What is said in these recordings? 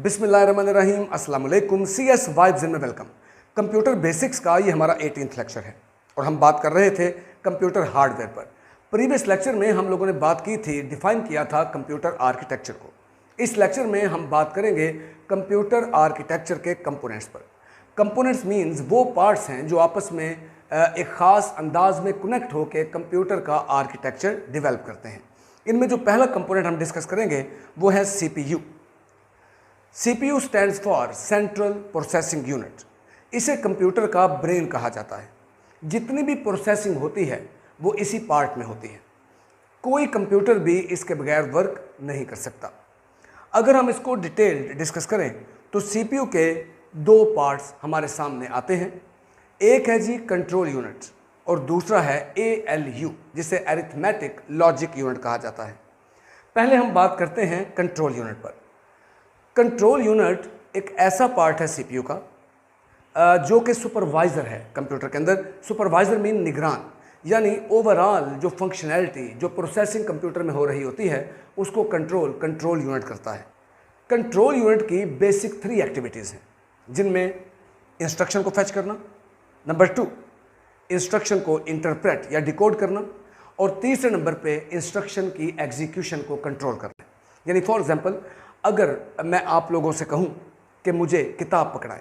बिस्मिल्लाहिर्रहमानिर्रहीम, अस्सलाम वालेकुम। CS वाइब्स में वेलकम। कंप्यूटर बेसिक्स का ये हमारा 18th लेक्चर है और हम बात कर रहे थे कंप्यूटर हार्डवेयर पर। प्रीवियस लेक्चर में हम लोगों ने बात की थी, डिफाइन किया था कंप्यूटर आर्किटेक्चर को। इस लेक्चर में हम बात करेंगे कंप्यूटर आर्किटेक्चर के कंपोनेंट्स पर। कंपोनेंट्स मीन्स वो पार्ट्स हैं जो आपस में एक ख़ास अंदाज में कनेक्ट होकर कंप्यूटर का आर्किटेक्चर डेवलप करते हैं। इनमें जो पहला कंपोनेंट हम डिस्कस करेंगे वो है CPU। CPU stands for central processing unit. इसे कंप्यूटर का ब्रेन कहा जाता है। जितनी भी प्रोसेसिंग होती है वो इसी पार्ट में होती है। कोई कंप्यूटर भी इसके बगैर वर्क नहीं कर सकता। अगर हम इसको डिटेल्ड डिस्कस करें तो CPU के दो पार्ट्स हमारे सामने आते हैं। एक है जी कंट्रोल यूनिट और दूसरा है ALU, जिसे अरिथमेटिक लॉजिक यूनिट कहा जाता है। पहले हम बात करते हैं कंट्रोल यूनिट पर। कंट्रोल यूनिट एक ऐसा पार्ट है CPU का जो कि सुपरवाइज़र है कंप्यूटर के अंदर। सुपरवाइज़र मीन निगरान, यानी ओवरऑल जो फंक्शनैलिटी जो प्रोसेसिंग कंप्यूटर में हो रही होती है उसको कंट्रोल यूनिट करता है। कंट्रोल यूनिट की बेसिक 3 एक्टिविटीज़ हैं, जिनमें इंस्ट्रक्शन को फैच करना, नंबर 2 इंस्ट्रक्शन को इंटरप्रेट या डिकोड करना, और तीसरे नंबर पे इंस्ट्रक्शन की एग्जीक्यूशन को कंट्रोल करना। यानी फॉर एग्जांपल, अगर मैं आप लोगों से कहूं कि मुझे किताब पकड़ाएं,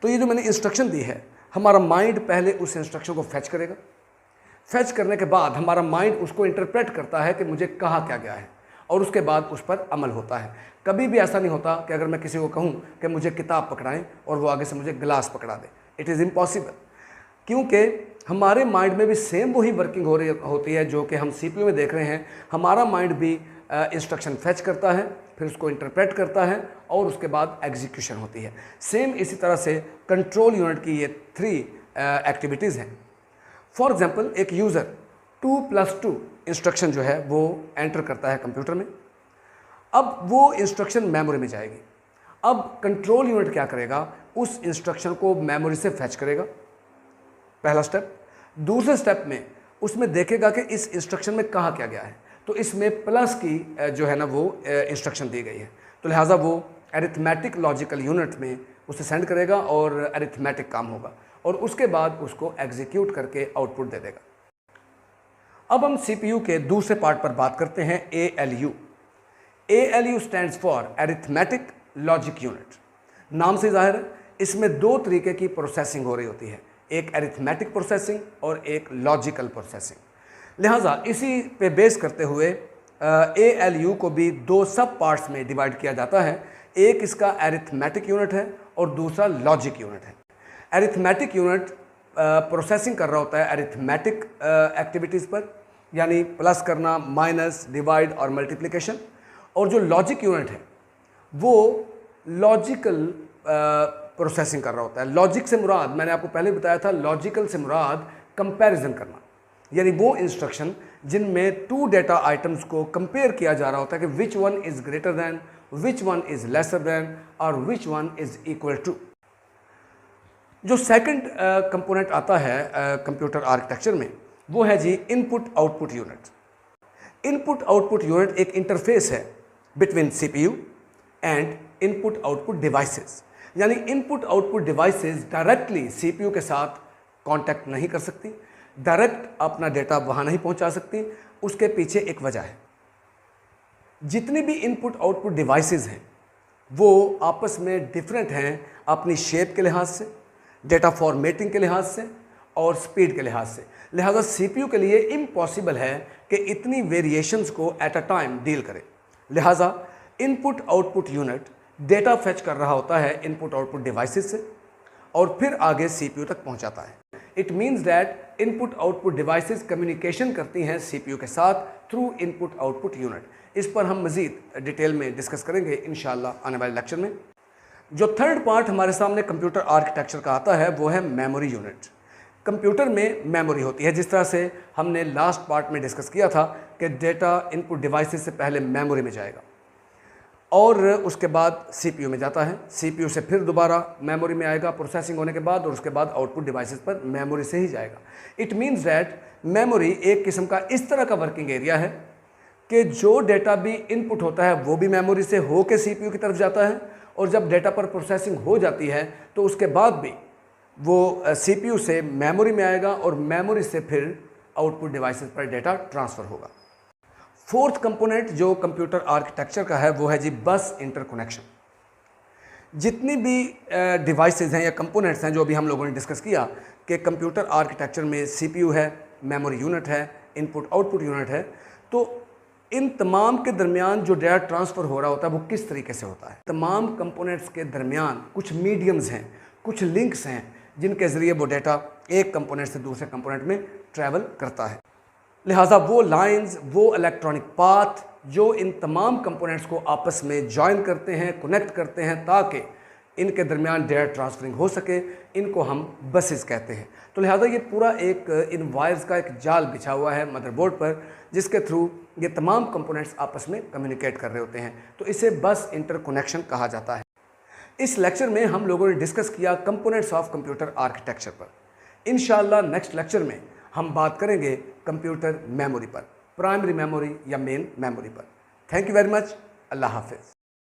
तो ये जो मैंने इंस्ट्रक्शन दी है, हमारा माइंड पहले उस इंस्ट्रक्शन को फैच करेगा। फैच करने के बाद हमारा माइंड उसको इंटरप्रेट करता है कि मुझे कहा क्या गया है, और उसके बाद उस पर अमल होता है। कभी भी ऐसा नहीं होता कि अगर मैं किसी को कहूँ कि मुझे किताब पकड़ाएं और वो आगे से मुझे गिलास पकड़ा दे। इट इज़ इम्पॉसिबल, क्योंकि हमारे माइंड में भी सेम वही वर्किंग हो रही होती है जो कि हम CPU में देख रहे हैं। हमारा माइंड भी इंस्ट्रक्शन फैच करता है, फिर उसको इंटरप्रेट करता है और उसके बाद एग्जीक्यूशन होती है। सेम इसी तरह से कंट्रोल यूनिट की ये 3 एक्टिविटीज़ हैं। फॉर एग्जांपल, एक यूज़र 2+2 इंस्ट्रक्शन जो है वो एंटर करता है कंप्यूटर में। अब वो इंस्ट्रक्शन मेमोरी में जाएगी। अब कंट्रोल यूनिट क्या करेगा, उस इंस्ट्रक्शन को मेमोरी से फैच करेगा, पहला स्टेप। दूसरे स्टेप में उसमें देखेगा कि इस इंस्ट्रक्शन में कहा क्या गया है, तो इसमें प्लस की जो है ना वो इंस्ट्रक्शन दी गई है, तो लिहाजा वो अरिथमेटिक लॉजिकल यूनिट में उसे सेंड करेगा और अरिथमेटिक काम होगा, और उसके बाद उसको एग्जीक्यूट करके आउटपुट दे देगा। अब हम CPU के दूसरे पार्ट पर बात करते हैं, ALU। ALU stands for arithmetic logic unit. नाम से जाहिर है, इसमें 2 तरीके की प्रोसेसिंग हो रही होती है, एक अरिथमेटिक प्रोसेसिंग और एक लॉजिकल प्रोसेसिंग। लिहाजा इसी पे बेस करते हुए ALU को भी 2 सब पार्ट्स में डिवाइड किया जाता है। एक इसका अरिथमेटिक यूनिट है और दूसरा लॉजिक यूनिट है। अरिथमेटिक यूनिट प्रोसेसिंग कर रहा होता है अरिथमेटिक एक्टिविटीज़ पर, यानी प्लस करना, माइनस, डिवाइड और मल्टीप्लिकेशन। और जो लॉजिक यूनिट है वो लॉजिकल प्रोसेसिंग कर रहा होता है। लॉजिक से मुराद, मैंने आपको पहले बताया था, लॉजिकल से मुराद कंपैरिजन करना, यानी वो इंस्ट्रक्शन जिनमें 2 डेटा आइटम्स को कंपेयर किया जा रहा होता है कि which one is greater than, which one is lesser than और which one is equal to. जो सेकंड कंपोनेंट आता है कंप्यूटर आर्किटेक्चर में, वो है जी input output unit. Input output unit एक इंटरफेस है between CPU and input output devices. यानी input output devices directly CPU के साथ कांटेक्ट नहीं कर सकती, डायरेक्ट अपना डेटा वहाँ नहीं पहुँचा सकती। उसके पीछे एक वजह है, जितनी भी इनपुट आउटपुट डिवाइसेस हैं वो आपस में डिफरेंट हैं अपनी शेप के लिहाज से, डेटा फॉर्मेटिंग के लिहाज से और स्पीड के लिहाज से। लिहाजा CPU के लिए इम्पॉसिबल है कि इतनी वेरिएशंस को एट अ टाइम डील करे। लिहाजा input output unit data fetch कर रहा होता है इनपुट आउटपुट डिवाइसेस से और फिर आगे CPU तक पहुंचाता है। It means that input output devices communication करती हैं CPU के साथ थ्रू इनपुट आउटपुट यूनिट। इस पर हम मज़ीद डिटेल में डिस्कस करेंगे इंशाल्लाह आने वाले लेक्चर में। जो थर्ड पार्ट हमारे सामने कंप्यूटर आर्किटेक्चर का आता है वो है मेमोरी यूनिट। कंप्यूटर में मेमोरी होती है, जिस तरह से हमने लास्ट पार्ट में डिस्कस किया था कि डेटा इनपुट डिवाइसेस से पहले मेमोरी में जाएगा और उसके बाद CPU में जाता है। CPU से फिर दोबारा मेमोरी में आएगा प्रोसेसिंग होने के बाद, और उसके बाद आउटपुट डिवाइसेस पर मेमोरी से ही जाएगा। इट मीन्स दैट मेमोरी एक किस्म का इस तरह का वर्किंग एरिया है कि जो डेटा भी इनपुट होता है वो भी मेमोरी से होकर CPU की तरफ जाता है और जब डेटा पर प्रोसेसिंग हो जाती है तो उसके बाद भी वो CPU से मेमोरी में आएगा और मेमोरी से फिर आउटपुट डिवाइसेस पर डेटा ट्रांसफ़र होगा। फोर्थ कंपोनेंट जो कंप्यूटर आर्किटेक्चर का है वो है जी बस इंटरकनेक्शन। जितनी भी डिवाइसेस हैं या कंपोनेंट्स हैं जो अभी हम लोगों ने डिस्कस किया कि कंप्यूटर आर्किटेक्चर में CPU है, मेमोरी यूनिट है, इनपुट आउटपुट यूनिट है, तो इन तमाम के दरमियान जो डेटा ट्रांसफ़र हो रहा होता है वो किस तरीके से होता है। तमाम कंपोनेंट्स के दरमियान कुछ मीडियम्स हैं, कुछ लिंक्स हैं जिनके ज़रिए वो डेटा एक कंपोनेंट से दूसरे कंपोनेंट में ट्रैवल करता है। लिहाजा वो लाइंस, वो इलेक्ट्रॉनिक पाथ जो इन तमाम कंपोनेंट्स को आपस में जॉइन करते हैं, कनेक्ट करते हैं ताकि इनके दरमियान डेटा ट्रांसफरिंग हो सके, इनको हम बसेस कहते हैं। तो लिहाजा ये पूरा एक इन वायर्स का एक जाल बिछा हुआ है मदरबोर्ड पर, जिसके थ्रू ये तमाम कंपोनेंट्स आपस में कम्युनिकेट कर रहे होते हैं। तो इसे बस इंटरकनेक्शन कहा जाता है। इस लेक्चर में हम लोगों ने डिस्कस किया कंपोनेंट्स ऑफ कंप्यूटर आर्किटेक्चर पर। इंशाअल्लाह नेक्स्ट लेक्चर में हम बात करेंगे कंप्यूटर मेमोरी पर, प्राइमरी मेमोरी या मेन मेमोरी पर। Thank you very much. अल्लाह हाफिज़।